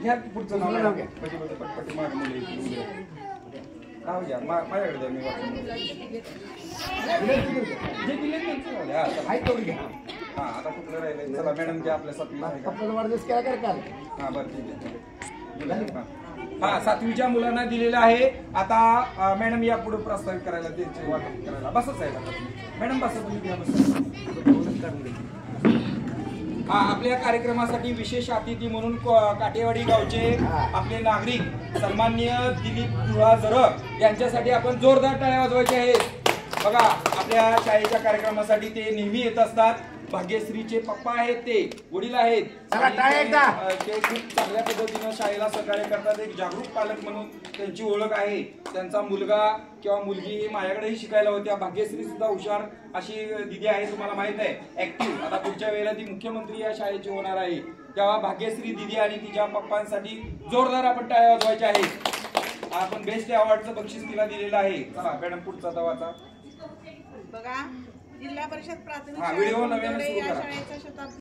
घ्या पुढचं नाव घ्या. पटपटी मार मुले नाव घ्या. माझ्याकडे द्या, मी वाचून जे दिले त्यांचं आहे तेवढी घ्या. हा आता कुठलं राहिलं? चला मॅडम घ्या आपल्या सातवीला वाढदिवस केला कर काल. हा बरं ठीक आहे. हा 7वीच्या मुलांना दिलेलं आहे. आता मॅडम या पुढे प्रस्तावित करायला त्यांचे वाटप करायला बसच आहे. मॅडम बसा तुम्ही घ्या. हा आपल्या कार्यक्रमासाठी विशेष अतिथी म्हणून काटेवाडी गावचे आपले नागरिक सन्माननीय दिलीप दुहाजरक यांच्यासाठी आपण जोरदार टाळ्या वाजवायचे आहेत. बघा आपल्या शाळेच्या कार्यक्रमासाठी ते नेहमी येत असतात. भाग्यश्रीचे पप्पा आहेत, ते वडील आहेत. ते खूप चांगल्या पद्धतीनं शाळेला सहकार्य करतात. एक जागरूक पालक म्हणून त्यांची ओळख आहे. त्यांचा मुलगा किंवा मुलगी माझ्याकडेही शिकायला होत्या. भाग्यश्री सुद्धा हुशार अशी दिदी आहे, तुम्हाला माहित आहे, ऍक्टिव्ह. आता पुढच्या वेळेला ती मुख्यमंत्री या शाळेची होणार आहे. तेव्हा भाग्यश्री दिदी आणि तिच्या पप्पांसाठी जोरदार आपण टाळ्या वाजवायच्या आहेत. आपण बेस्ट अवॉर्डचं बक्षीस तिला दिलेलं आहे. चला मॅडम पुढचा दवाचा बघा. जिल्हा परिषद प्राथमिक व्हिडिओ नव्याने सुरू करा. शाळेचा शताब्दी